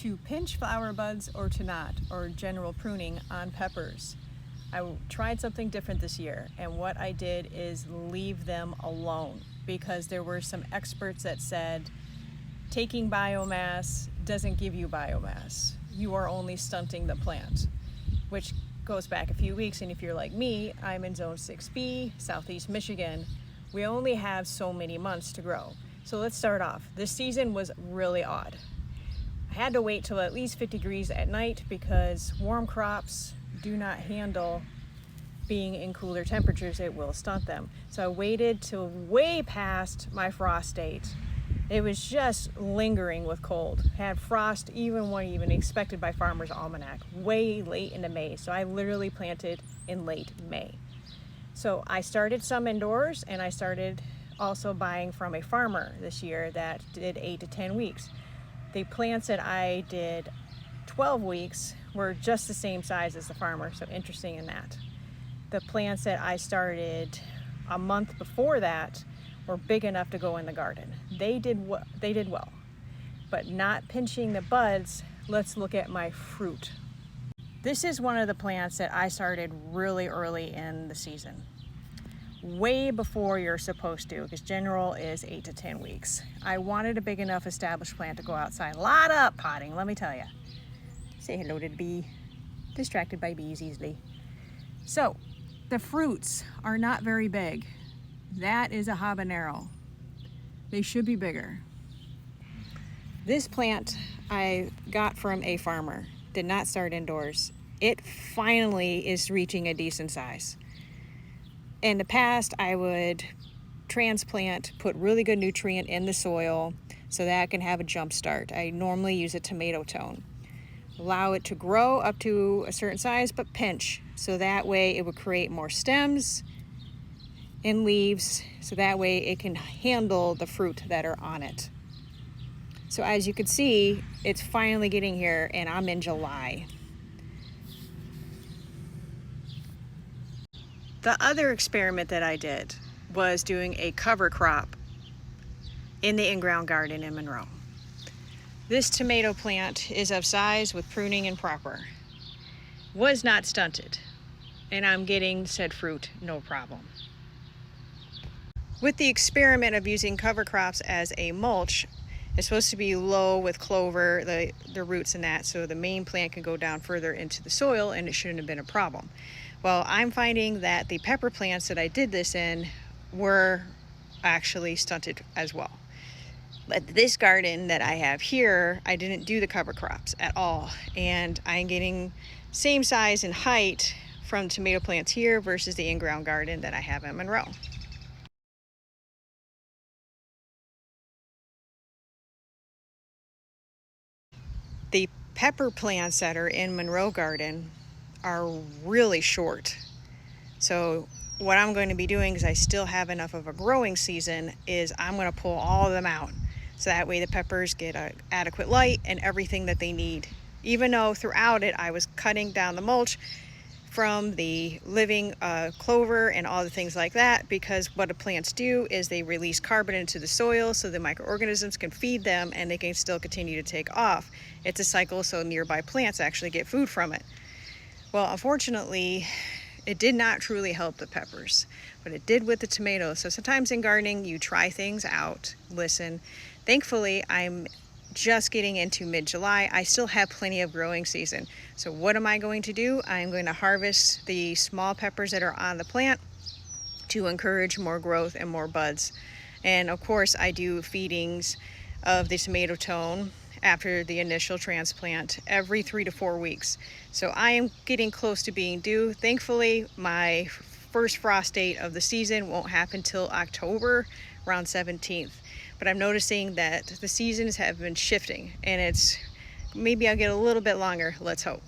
to pinch flower buds or to not, or general pruning on peppers. I tried something different this year, and what I did is leave them alone, because there were some experts that said taking biomass doesn't give you biomass. You are only stunting the plant, which goes back a few weeks. And if you're like me, I'm in zone 6B, Southeast Michigan. We only have so many months to grow. So let's start off. This season was really odd. I had to wait till at least 50 degrees at night because warm crops do not handle being in cooler temperatures. It will stunt them. So I waited till way past my frost date. It was just lingering with cold. Had frost even more even expected by Farmer's Almanac, way late into May. So I literally planted in late May. So I started some indoors, and I started also buying from a farmer this year that did 8 to 10 weeks. The plants that I did 12 weeks were just the same size as the farmer, so interesting in that. The plants that I started a month before that were big enough to go in the garden. They did well, but not pinching the buds. Let's look at my fruit. This is one of the plants that I started really early in the season, way before you're supposed to, because general is 8 to 10 weeks. I wanted a big enough established plant to go outside. Lot up potting, let me tell you. Say hello to the bee. Distracted by bees easily. So the fruits are not very big. That is a habanero. They should be bigger. This plant I got from a farmer. Did not start indoors. It finally is reaching a decent size. In the past, I would transplant, put really good nutrient in the soil so that it can have a jump start. I normally use a tomato tone. Allow it to grow up to a certain size, but pinch. So that way it would create more stems and leaves, so that way it can handle the fruit that are on it. So as you can see, it's finally getting here, and I'm in July. The other experiment that I did was doing a cover crop in the in-ground garden in Monroe. This tomato plant is of size with pruning and proper. Was not stunted, and I'm getting said fruit no problem. With the experiment of using cover crops as a mulch, it's supposed to be low with clover, the roots and that, so the main plant can go down further into the soil and it shouldn't have been a problem. Well, I'm finding that the pepper plants that I did this in were actually stunted as well. But this garden that I have here, I didn't do the cover crops at all, and I'm getting same size and height from tomato plants here versus the in-ground garden that I have in Monroe. The pepper plants that are in Monroe garden are really short. So what I'm going to be doing, because I still have enough of a growing season, is I'm going to pull all of them out. So that way the peppers get adequate light and everything that they need. Even though throughout it I was cutting down the mulch from the living clover and all the things like that, because what the plants do is they release carbon into the soil so the microorganisms can feed them and they can still continue to take off. It's a cycle, so nearby plants actually get food from it. Well, unfortunately, it did not truly help the peppers, but it did with the tomatoes. So sometimes in gardening, you try things out, listen. Thankfully, I'm just getting into mid-July. I still have plenty of growing season. So what am I going to do? I'm going to harvest the small peppers that are on the plant to encourage more growth and more buds. And of course, I do feedings of the tomato tone after the initial transplant every 3 to 4 weeks. So I am getting close to being due. Thankfully, my first frost date of the season won't happen till October, around 17th. But I'm noticing that the seasons have been shifting, and maybe I'll get a little bit longer, let's hope.